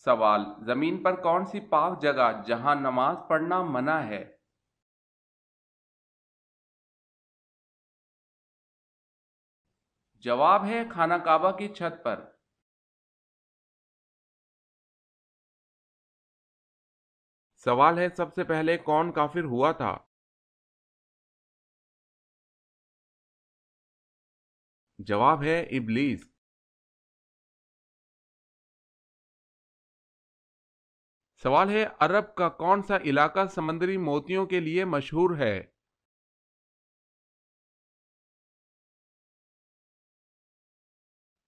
سوال: زمین پر کون سی پاک جگہ جہاں نماز پڑھنا منع ہے؟ جواب ہے خانہ کعبہ کی چھت پر۔ سوال ہے سب سے پہلے کون کافر ہوا تھا؟ جواب ہے ابلیس۔ سوال ہے عرب کا کون سا علاقہ سمندری موتیوں کے لیے مشہور ہے؟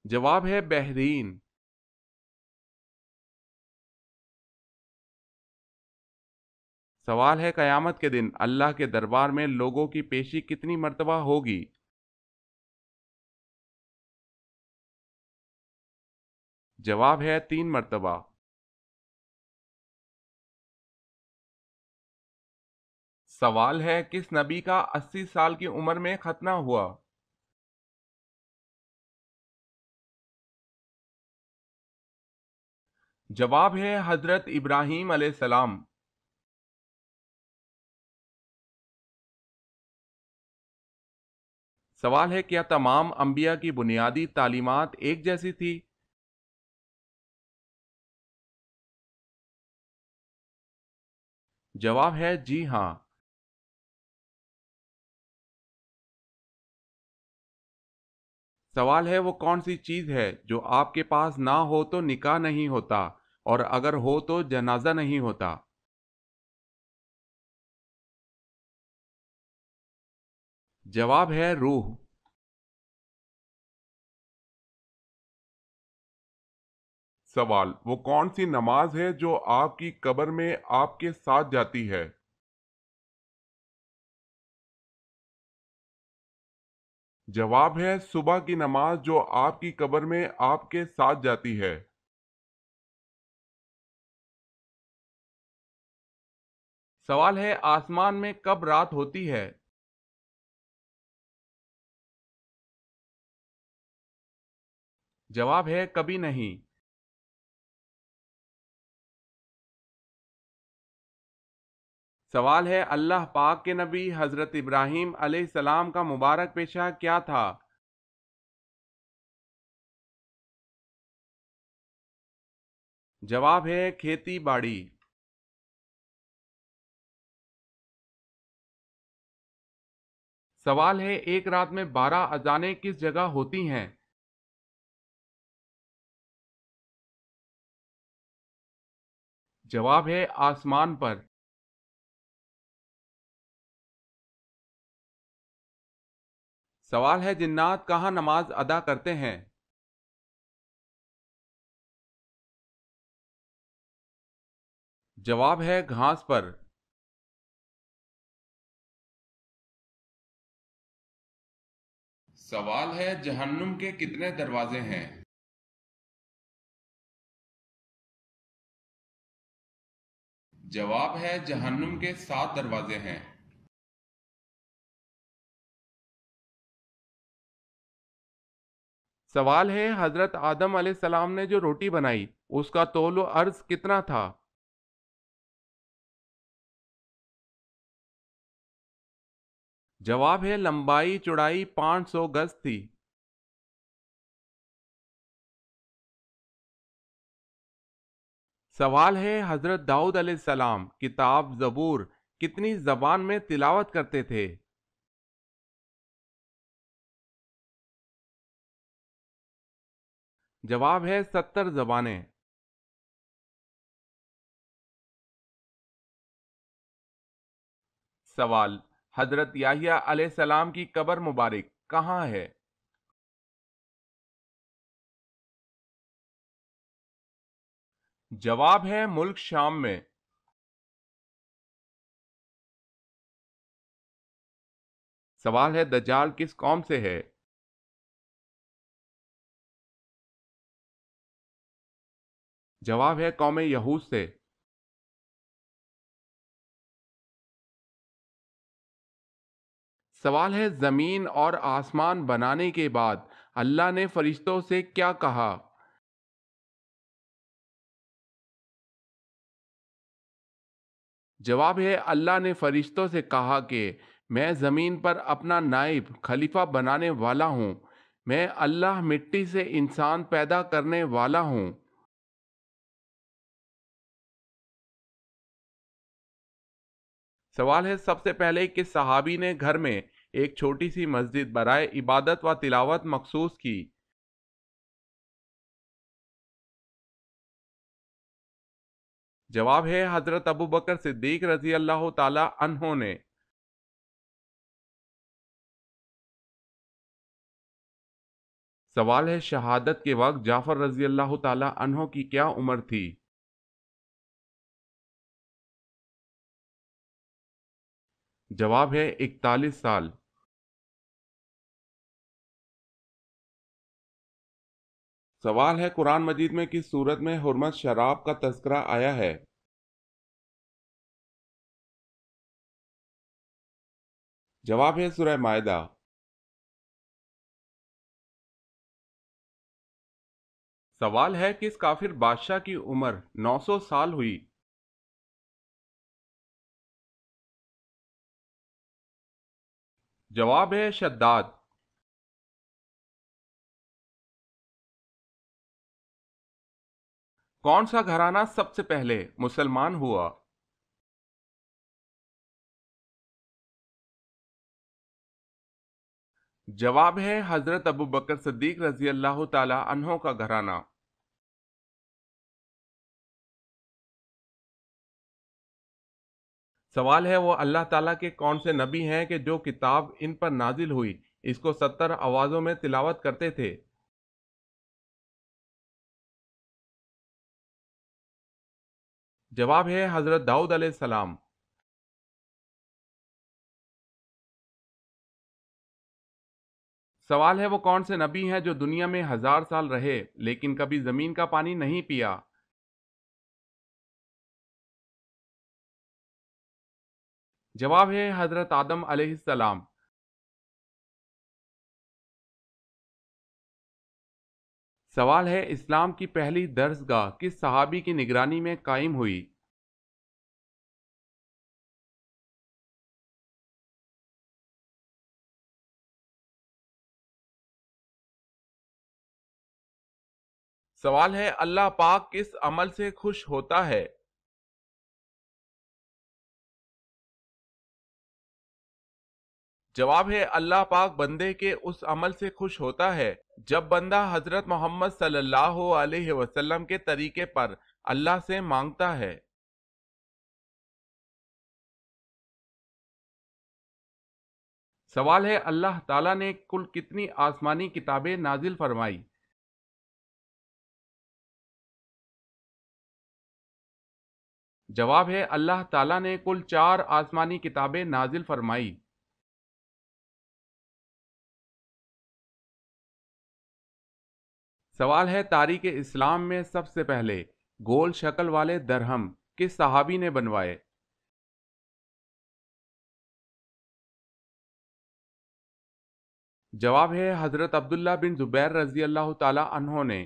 جواب ہے بحرین۔ سوال ہے قیامت کے دن اللہ کے دربار میں لوگوں کی پیشی کتنی مرتبہ ہوگی؟ جواب ہے 3 مرتبہ۔ سوال ہے کس نبی کا 80 سال کی عمر میں ختنہ ہوا؟ جواب ہے حضرت ابراہیم علیہ السلام۔ سوال ہے کیا تمام انبیاء کی بنیادی تعلیمات ایک جیسی تھی؟ جواب ہے جی ہاں۔ سوال ہے وہ کون سی چیز ہے جو آپ کے پاس نہ ہو تو نکاح نہیں ہوتا اور اگر ہو تو جنازہ نہیں ہوتا؟ جواب ہے روح۔ سوال وہ کون سی نماز ہے جو آپ کی قبر میں آپ کے ساتھ جاتی ہے؟ جواب ہے صبح کی نماز جو آپ کی قبر میں آپ کے ساتھ جاتی ہے۔ سوال ہے آسمان میں کب رات ہوتی ہے؟ جواب ہے کبھی نہیں۔ سوال ہے اللہ پاک کے نبی حضرت ابراہیم علیہ السلام کا مبارک پیشہ کیا تھا؟ جواب ہے کھیتی باڑی۔ سوال ہے ایک رات میں 12 اذانیں کس جگہ ہوتی ہیں؟ جواب ہے آسمان پر۔ سوال ہے جنات کہاں نماز ادا کرتے ہیں؟ جواب ہے گھاس پر۔ سوال ہے جہنم کے کتنے دروازے ہیں؟ جواب ہے جہنم کے 7 دروازے ہیں۔ سوال ہے حضرت آدم علیہ السلام نے جو روٹی بنائی اس کا طول و عرض کتنا تھا؟ جواب ہے لمبائی چوڑائی 500 گز تھی۔ سوال ہے حضرت داؤد علیہ السلام کتاب زبور کتنی زبان میں تلاوت کرتے تھے؟ جواب ہے 70 زبانیں۔ سوال حضرت یحییٰ علیہ السلام کی قبر مبارک کہاں ہے؟ جواب ہے ملک شام میں۔ سوال ہے دجال کس قوم سے ہے؟ جواب ہے قوم یہود سے۔ سوال ہے زمین اور آسمان بنانے کے بعد اللہ نے فرشتوں سے کیا کہا؟ جواب ہے اللہ نے فرشتوں سے کہا کہ میں زمین پر اپنا نائب خلیفہ بنانے والا ہوں، میں اللہ مٹی سے انسان پیدا کرنے والا ہوں۔ سوال ہے سب سے پہلے کس صحابی نے گھر میں ایک چھوٹی سی مسجد برائے عبادت و تلاوت مخصوص کی؟ جواب ہے حضرت ابوبکر صدیق رضی اللہ تعالی عنہ نے۔ سوال ہے شہادت کے وقت جعفر رضی اللہ تعالی عنہ کی کیا عمر تھی؟ جواب ہے 41 سال۔ سوال ہے قرآن مجید میں کس صورت میں حرمت شراب کا تذکرہ آیا ہے؟ جواب ہے سورہ مائدہ۔ سوال ہے کس کافر بادشاہ کی عمر 900 سال ہوئی؟ جواب ہے شداد۔ کون سا گھرانہ سب سے پہلے مسلمان ہوا؟ جواب ہے حضرت ابوبکر صدیق رضی اللہ تعالی عنہ کا گھرانہ۔ سوال ہے وہ اللہ تعالیٰ کے کون سے نبی ہیں کہ جو کتاب ان پر نازل ہوئی اس کو 70 آوازوں میں تلاوت کرتے تھے؟ جواب ہے حضرت داؤد علیہ السلام۔ سوال ہے وہ کون سے نبی ہیں جو دنیا میں 1000 سال رہے لیکن کبھی زمین کا پانی نہیں پیا؟ جواب ہے حضرت آدم علیہ السلام۔ سوال ہے اسلام کی پہلی درسگاہ کس صحابی کی نگرانی میں قائم ہوئی؟ سوال ہے اللہ پاک کس عمل سے خوش ہوتا ہے؟ جواب ہے اللہ پاک بندے کے اس عمل سے خوش ہوتا ہے جب بندہ حضرت محمد صلی اللہ علیہ وسلم کے طریقے پر اللہ سے مانگتا ہے۔ سوال ہے اللہ تعالیٰ نے کل کتنی آسمانی کتابیں نازل فرمائی؟ جواب ہے اللہ تعالیٰ نے کل 4 آسمانی کتابیں نازل فرمائی۔ سوال ہے تاریخ اسلام میں سب سے پہلے گول شکل والے درہم کس صحابی نے بنوائے؟ جواب ہے حضرت عبداللہ بن زبیر رضی اللہ تعالی عنہ نے۔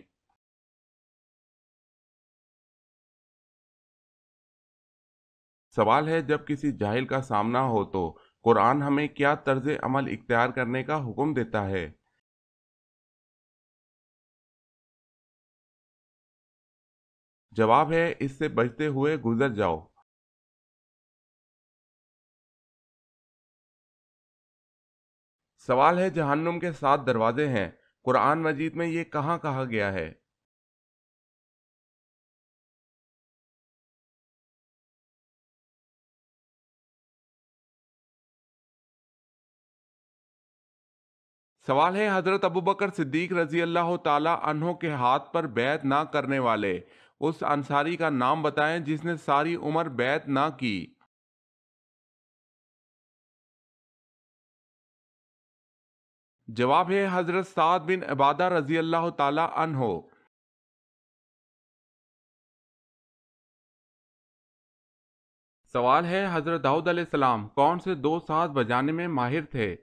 سوال ہے جب کسی جاہل کا سامنا ہو تو قرآن ہمیں کیا طرز عمل اختیار کرنے کا حکم دیتا ہے؟ جواب ہے اس سے بچتے ہوئے گزر جاؤ۔ سوال ہے جہنم کے 7 دروازے ہیں، قرآن مجید میں یہ کہاں کہا گیا ہے؟ سوال ہے حضرت ابوبکر صدیق رضی اللہ تعالی عنہ کے ہاتھ پر بیعت نہ کرنے والے اس انصاری کا نام بتائیں جس نے ساری عمر بیعت نہ کی۔ جواب ہے حضرت سعد بن عبادہ رضی اللہ تعالی عنہ۔ سوال ہے حضرت داؤد علیہ السلام کون سے 2 ساز بجانے میں ماہر تھے؟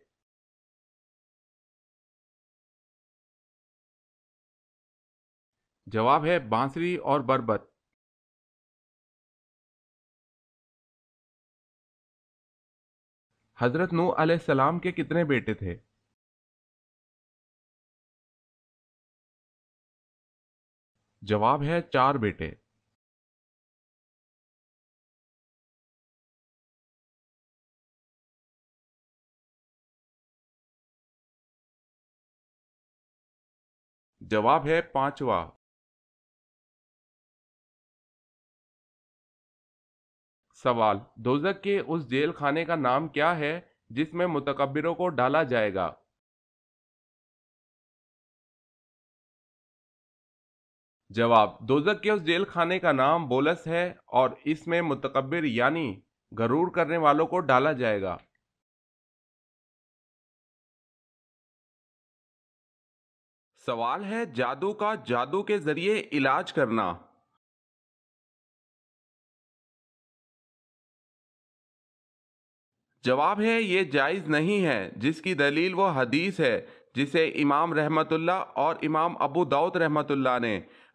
جواب ہے بانسری اور بربط۔ حضرت نوح علیہ السلام کے کتنے بیٹے تھے؟ جواب ہے 4 بیٹے۔ جواب ہے 5واں۔ سوال، دوزخ کے اس جیل خانے کا نام کیا ہے جس میں متکبروں کو ڈالا جائے گا؟ جواب، دوزخ کے اس جیل خانے کا نام بولس ہے اور اس میں متکبر یعنی غرور کرنے والوں کو ڈالا جائے گا۔ سوال ہے، جادو کا جادو کے ذریعے علاج کرنا۔ جواب ہے، یہ جائز نہیں ہے، جس کی دلیل وہ حدیث ہے جسے امام رحمت اللہ اور امام ابو داؤد رحمت اللہ نے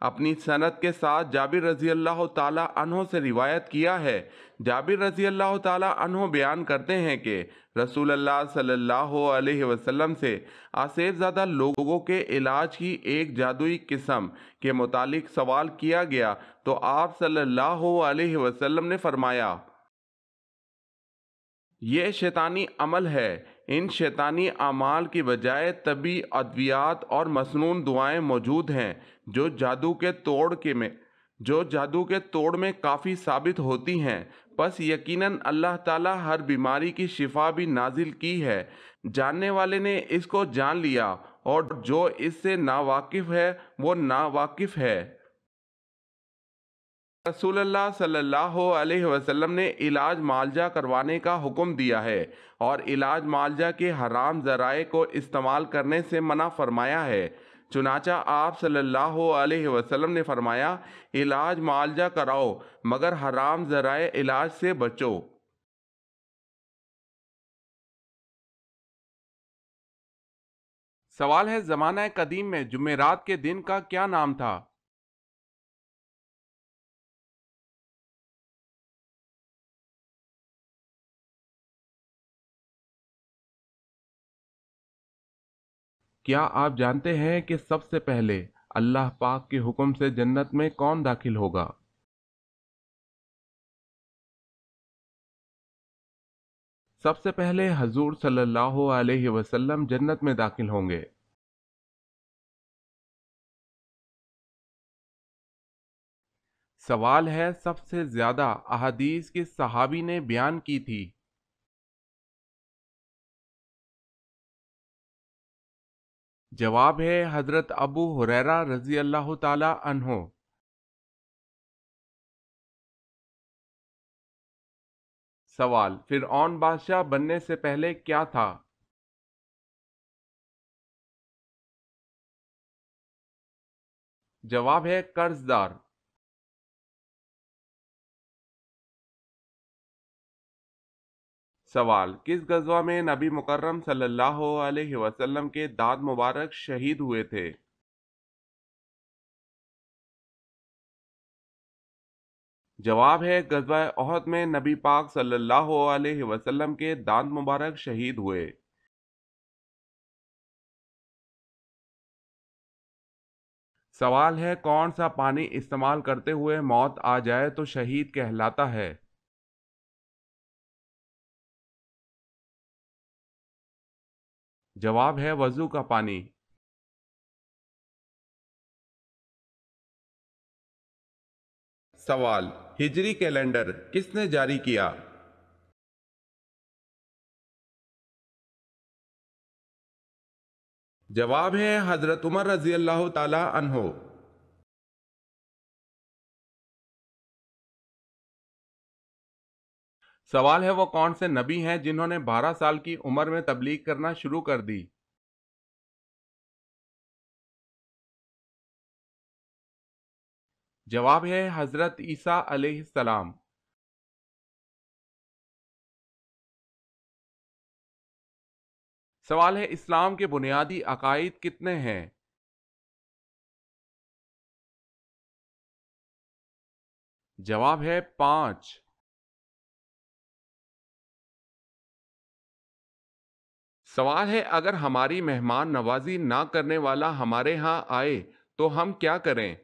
اپنی سند کے ساتھ جابر رضی اللہ تعالی عنہ سے روایت کیا ہے۔ جابر رضی اللہ تعالی عنہ بیان کرتے ہیں کہ رسول اللہ صلی اللہ علیہ وسلم سے آسیب زدہ لوگوں کے علاج کی ایک جادوئی قسم کے متعلق سوال کیا گیا تو آپ صلی اللہ علیہ وسلم نے فرمایا، یہ شیطانی عمل ہے۔ ان شیطانی اعمال کی بجائے طبی ادویات اور مسنون دعائیں موجود ہیں جو جادو کے توڑ میں کافی ثابت ہوتی ہیں۔ پس یقیناً اللہ تعالیٰ ہر بیماری کی شفا بھی نازل کی ہے۔ جاننے والے نے اس کو جان لیا اور جو اس سے ناواقف ہے وہ ناواقف ہے۔ رسول اللہ صلی اللہ علیہ وسلم نے علاج معالجہ کروانے کا حکم دیا ہے اور علاج معالجہ کے حرام ذرائع کو استعمال کرنے سے منع فرمایا ہے۔ چنانچہ آپ صلی اللہ علیہ وسلم نے فرمایا، علاج معالجہ کراؤ مگر حرام ذرائع علاج سے بچو۔ سوال ہے، زمانہ قدیم میں جمعرات کے دن کا کیا نام تھا؟ کیا آپ جانتے ہیں کہ سب سے پہلے اللہ پاک کے حکم سے جنت میں کون داخل ہوگا؟ سب سے پہلے حضور صلی اللہ علیہ وسلم جنت میں داخل ہوں گے۔ سوال ہے، سب سے زیادہ احادیث کس صحابی نے بیان کی تھی؟ جواب ہے حضرت ابو ہریرہ رضی اللہ تعالی عنہ۔ سوال، فرعون بادشاہ بننے سے پہلے کیا تھا؟ جواب ہے قرض دار۔ سوال، کس غزوہ میں نبی مکرم صلی اللہ علیہ وسلم کے دانت مبارک شہید ہوئے تھے؟ جواب ہے غزوہ احد میں نبی پاک صلی اللہ علیہ وسلم کے دانت مبارک شہید ہوئے۔ سوال ہے، کون سا پانی استعمال کرتے ہوئے موت آ جائے تو شہید کہلاتا ہے؟ جواب ہے وضو کا پانی۔ سوال، ہجری کیلنڈر کس نے جاری کیا؟ جواب ہے حضرت عمر رضی اللہ تعالی عنہ۔ سوال ہے، وہ کون سے نبی ہیں جنہوں نے 12 سال کی عمر میں تبلیغ کرنا شروع کر دی؟ جواب ہے حضرت عیسیٰ علیہ السلام۔ سوال ہے، اسلام کے بنیادی عقائد کتنے ہیں؟ جواب ہے 5۔ سوال ہے اگر ہماری مہمان نوازی نہ کرنے والا ہمارے ہاں آئے تو ہم کیا کریں؟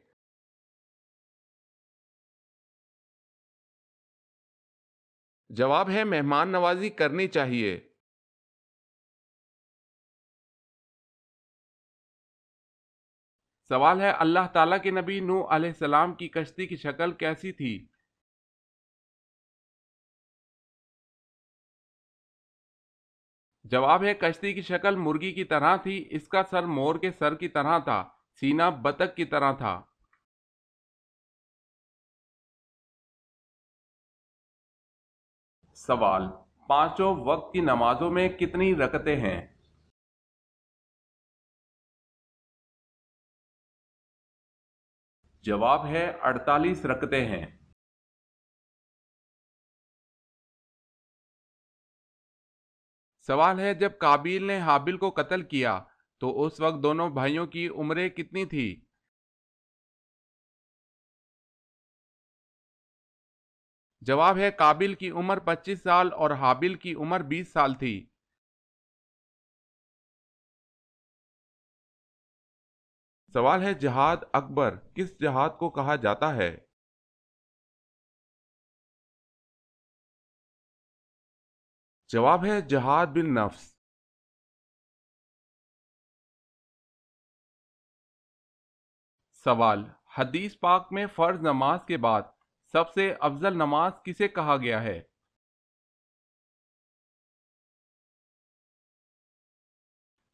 جواب ہے مہمان نوازی کرنی چاہیے۔ سوال ہے اللہ تعالیٰ کے نبی نوح علیہ السلام کی کشتی کی شکل کیسی تھی؟ جواب ہے کشتی کی شکل مرغی کی طرح تھی، اس کا سر مور کے سر کی طرح تھا، سینہ بطخ کی طرح تھا۔ سوال، پانچوں وقت کی نمازوں میں کتنی رکعتیں ہیں؟ جواب ہے 48 رکعتیں ہیں۔ سوال ہے جب قابیل نے حابیل کو قتل کیا تو اس وقت دونوں بھائیوں کی عمریں کتنی تھی؟ جواب ہے قابیل کی عمر 25 سال اور حابیل کی عمر 20 سال تھی۔ سوال ہے جہاد اکبر کس جہاد کو کہا جاتا ہے؟ جواب ہے جہاد بالنفس۔ سوال، حدیث پاک میں فرض نماز کے بعد سب سے افضل نماز کسے کہا گیا ہے؟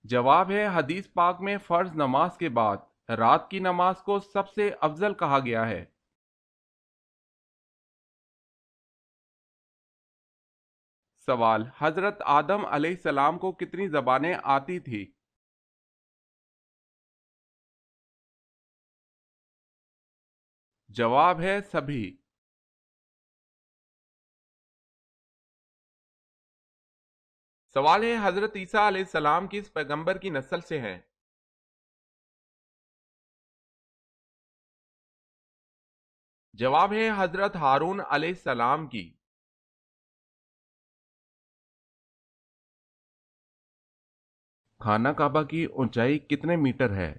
جواب ہے حدیث پاک میں فرض نماز کے بعد رات کی نماز کو سب سے افضل کہا گیا ہے۔ سوال، حضرت آدم علیہ السلام کو کتنی زبانیں آتی تھی؟ جواب ہے سبھی۔ سوال ہے حضرت عیسیٰ علیہ السلام کس پیغمبر کی نسل سے ہیں؟ جواب ہے حضرت ہارون علیہ السلام کی۔ خانہ کعبہ کی اونچائی کتنے میٹر ہے؟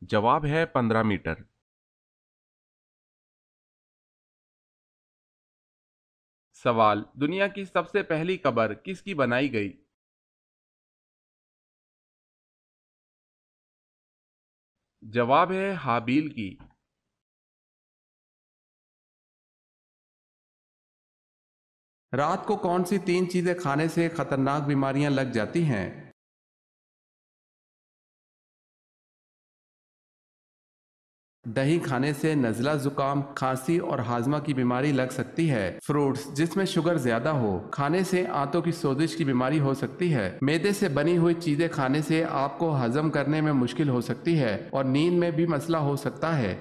جواب ہے 15 میٹر۔ سوال، دنیا کی سب سے پہلی قبر کس کی بنائی گئی؟ جواب ہے حابیل کی۔ رات کو کون سی 3 چیزیں کھانے سے خطرناک بیماریاں لگ جاتی ہیں؟ دہی کھانے سے نزلہ، زکام، کھانسی اور ہاضمہ کی بیماری لگ سکتی ہے۔ فروٹس جس میں شوگر زیادہ ہو کھانے سے آنتوں کی سوزش کی بیماری ہو سکتی ہے۔ میدے سے بنی ہوئی چیزیں کھانے سے آپ کو ہضم کرنے میں مشکل ہو سکتی ہے اور نیند میں بھی مسئلہ ہو سکتا ہے۔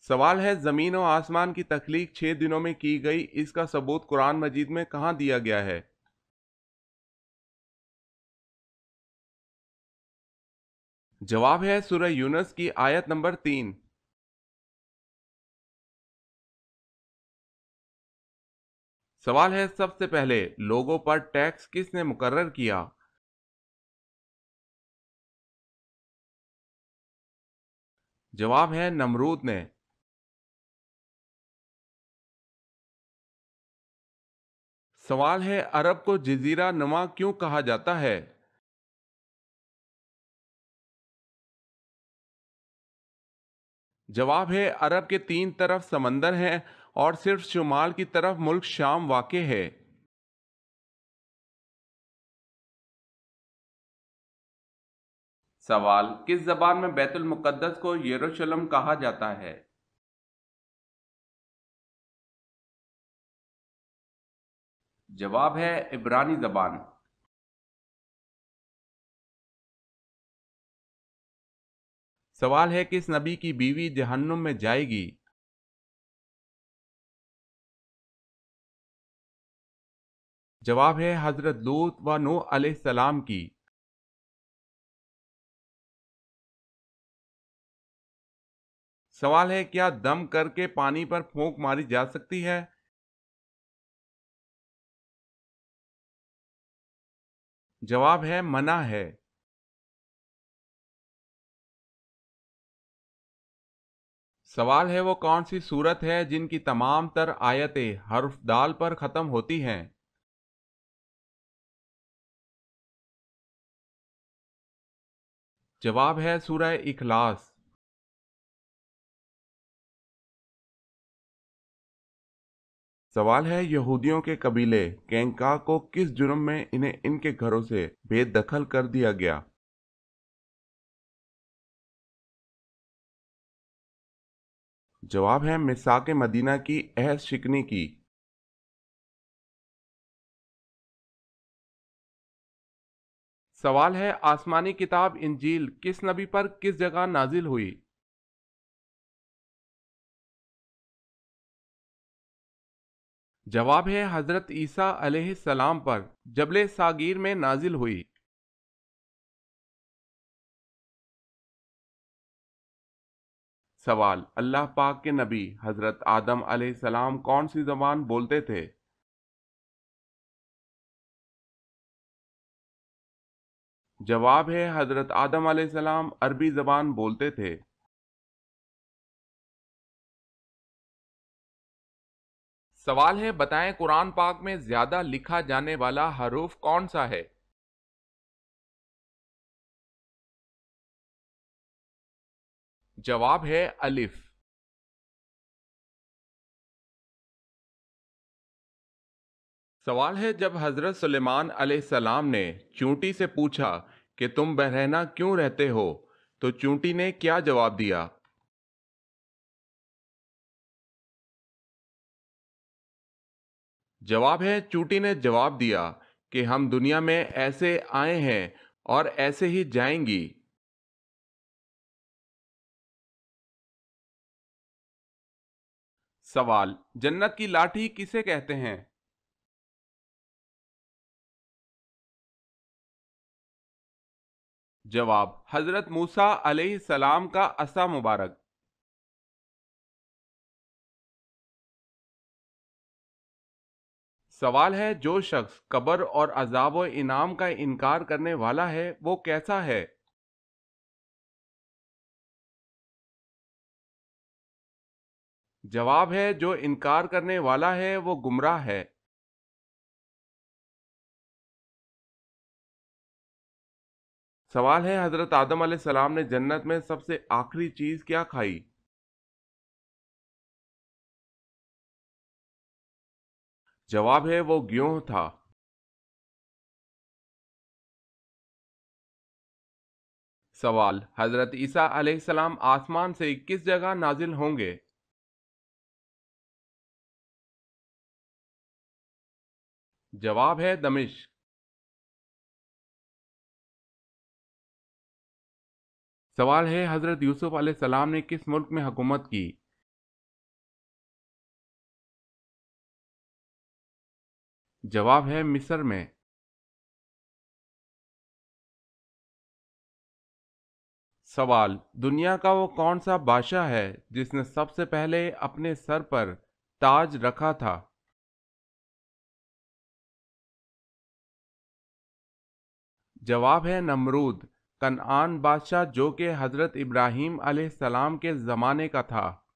سوال ہے زمین و آسمان کی تخلیق 6 دنوں میں کی گئی، اس کا ثبوت قرآن مجید میں کہاں دیا گیا ہے؟ جواب ہے سورہ یونس کی آیت نمبر 3۔ سوال ہے سب سے پہلے لوگوں پر ٹیکس کس نے مقرر کیا؟ جواب ہے نمرود نے۔ سوال ہے عرب کو جزیرہ نما کیوں کہا جاتا ہے؟ جواب ہے عرب کے 3 طرف سمندر ہیں اور صرف شمال کی طرف ملک شام واقع ہے۔ سوال، کس زبان میں بیت المقدس کو یروشلم کہا جاتا ہے؟ جواب ہے عبرانی زبان۔ سوال ہے کس نبی کی بیوی جہنم میں جائے گی؟ جواب ہے حضرت لوط و نوح علیہ السلام کی۔ سوال ہے، کیا دم کر کے پانی پر پھونک ماری جا سکتی ہے؟ جواب ہے منع ہے۔ سوال ہے، وہ کون سی سورت ہے جن کی تمام تر آیتیں حرف دال پر ختم ہوتی ہیں؟ جواب ہے سورہ اخلاص۔ سوال ہے، یہودیوں کے قبیلے کینکا کو کس جرم میں انہیں ان کے گھروں سے بے دخل کر دیا گیا؟ جواب ہے میثاق مدینہ کی عہد شکنی کی۔ سوال ہے، آسمانی کتاب انجیل کس نبی پر کس جگہ نازل ہوئی؟ جواب ہے حضرت عیسیٰ علیہ السلام پر جبل ساغیر میں نازل ہوئی۔ سوال، اللہ پاک کے نبی حضرت آدم علیہ السلام کون سی زبان بولتے تھے؟ جواب ہے حضرت آدم علیہ السلام عربی زبان بولتے تھے۔ سوال ہے، بتائیں قرآن پاک میں زیادہ لکھا جانے والا حروف کون سا ہے؟ جواب ہے الف۔ سوال ہے، جب حضرت سلیمان علیہ السلام نے چونٹی سے پوچھا کہ تم برہنہ کیوں رہتے ہو تو چونٹی نے کیا جواب دیا؟ جواب ہے چونٹی نے جواب دیا کہ ہم دنیا میں ایسے آئے ہیں اور ایسے ہی جائیں گی۔ سوال، جنت کی لاٹھی کسے کہتے ہیں؟ جواب، حضرت موسیٰ علیہ السلام کا عصا مبارک۔ سوال ہے، جو شخص قبر اور عذاب و انعام کا انکار کرنے والا ہے وہ کیسا ہے؟ جواب ہے، جو انکار کرنے والا ہے وہ گمراہ ہے۔ سوال ہے، حضرت آدم علیہ السلام نے جنت میں سب سے آخری چیز کیا کھائی؟ جواب ہے وہ گیہوں تھا۔ سوال، حضرت عیسیٰ علیہ السلام آسمان سے کس جگہ نازل ہوں گے؟ جواب ہے دمشق۔ سوال ہے، حضرت یوسف علیہ السلام نے کس ملک میں حکومت کی؟ جواب ہے مصر میں۔ سوال، دنیا کا وہ کون سا بادشاہ ہے جس نے سب سے پہلے اپنے سر پر تاج رکھا تھا؟ جواب ہے نمرود، کنعان بادشاہ جو کہ حضرت ابراہیم علیہ السلام کے زمانے کا تھا۔